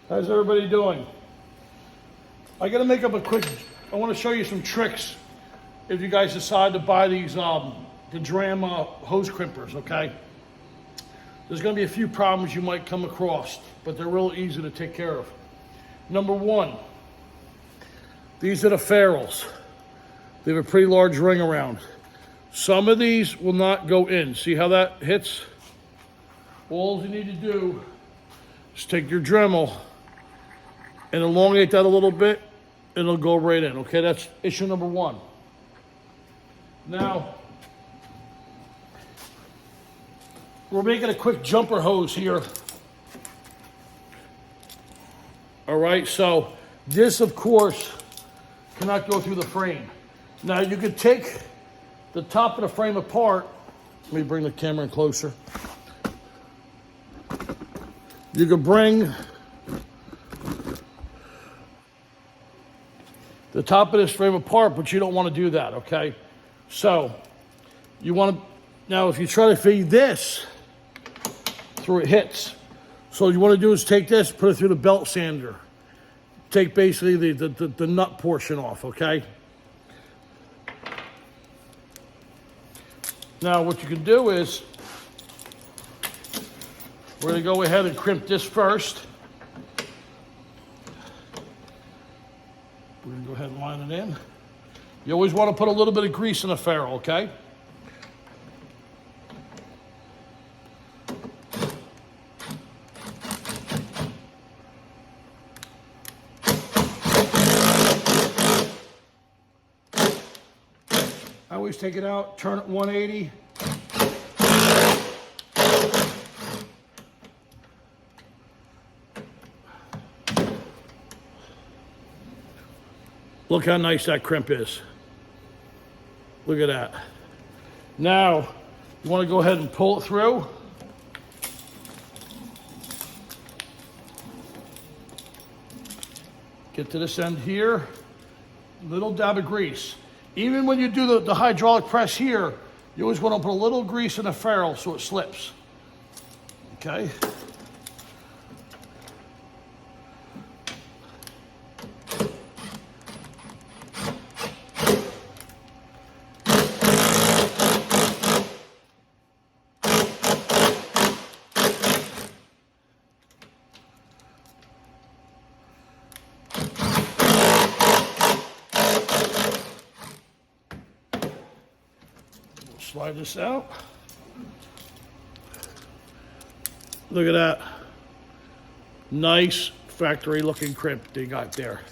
How's everybody doing? I gotta make up I wanna show you some tricks if you guys decide to buy these, the Dramm Hose Crimpers, okay? There's gonna be a few problems you might come across, but they're real easy to take care of. Number one, these are the ferrules. They have a pretty large ring around. Some of these will not go in. See how that hits? All you need to do is take your Dremel and elongate that a little bit, and it'll go right in, okay? That's issue number one. Now, we're making a quick jumper hose here. All right, so this, of course, cannot go through the frame. Now, you could take the top of the frame apart. Let me bring the camera in closer. You could bring the top of this frame apart, but you don't want to do that, okay? So, you want to, now if you try to feed this through it hits. So what you want to do is take this, put it through the belt sander. Take basically the nut portion off, okay? Now what you can do is, we're going to go ahead and crimp this first. We're going to go ahead and line it in. You always want to put a little bit of grease in the ferrule, okay? I always take it out, turn it 180. Look how nice that crimp is. Look at that. Now, you want to go ahead and pull it through. Get to this end here. Little dab of grease. Even when you do the hydraulic press here, you always want to put a little grease in the ferrule so it slips. Okay? Slide this out. Look at that. Nice factory looking crimp they got there.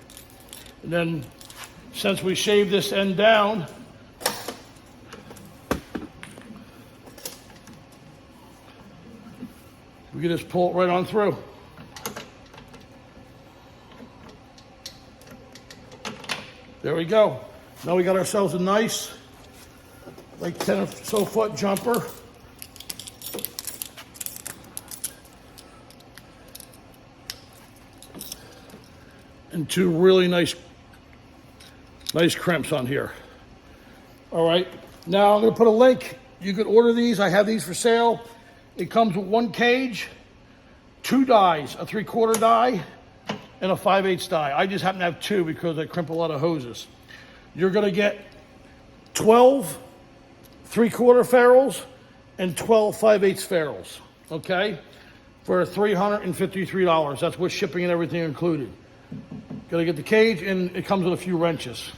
And then since we shaved this end down, we can just pull it right on through. There we go. Now we got ourselves a nice, like 10 or so foot jumper. And two really nice crimps on here. All right, now I'm gonna put a link. You could order these, I have these for sale. It comes with one cage, 2 dies, a 3/4 die and a 5/8 die. I just happen to have 2 because I crimp a lot of hoses. You're gonna get 12 3/4 ferrules and 12 5/8 ferrules, okay? For $353. That's with shipping and everything included. Gotta get the cage, and it comes with a few wrenches.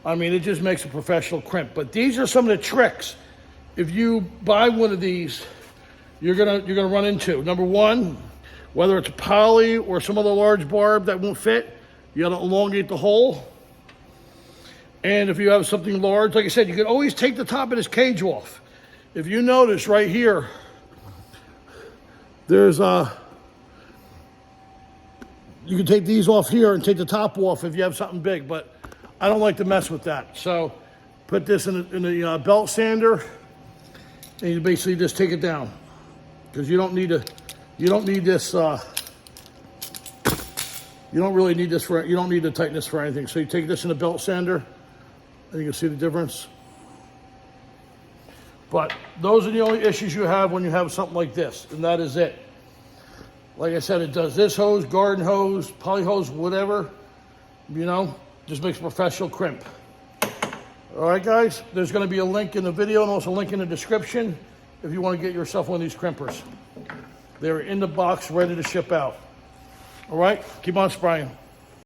I mean, it just makes a professional crimp. But these are some of the tricks. If you buy one of these, you're gonna run into. Number one, whether it's a poly or some other large barb that won't fit, you gotta elongate the hole. And if you have something large, like I said, you can always take the top of this cage off. If you notice right here, there's you can take these off here and take the top off if you have something big, but I don't like to mess with that. So put this in the belt sander, and you basically just take it down, because you don't need this. You don't really need this you don't need to tighten this for anything. So you take this in the belt sander, and you can see the difference. But those are the only issues you have when you have something like this, and that is it. Like I said, it does this hose, garden hose, poly hose, whatever, you know, just makes a professional crimp. All right, guys, there's going to be a link in the video and also a link in the description if you want to get yourself one of these crimpers. They're in the box, ready to ship out. All right, keep on spraying.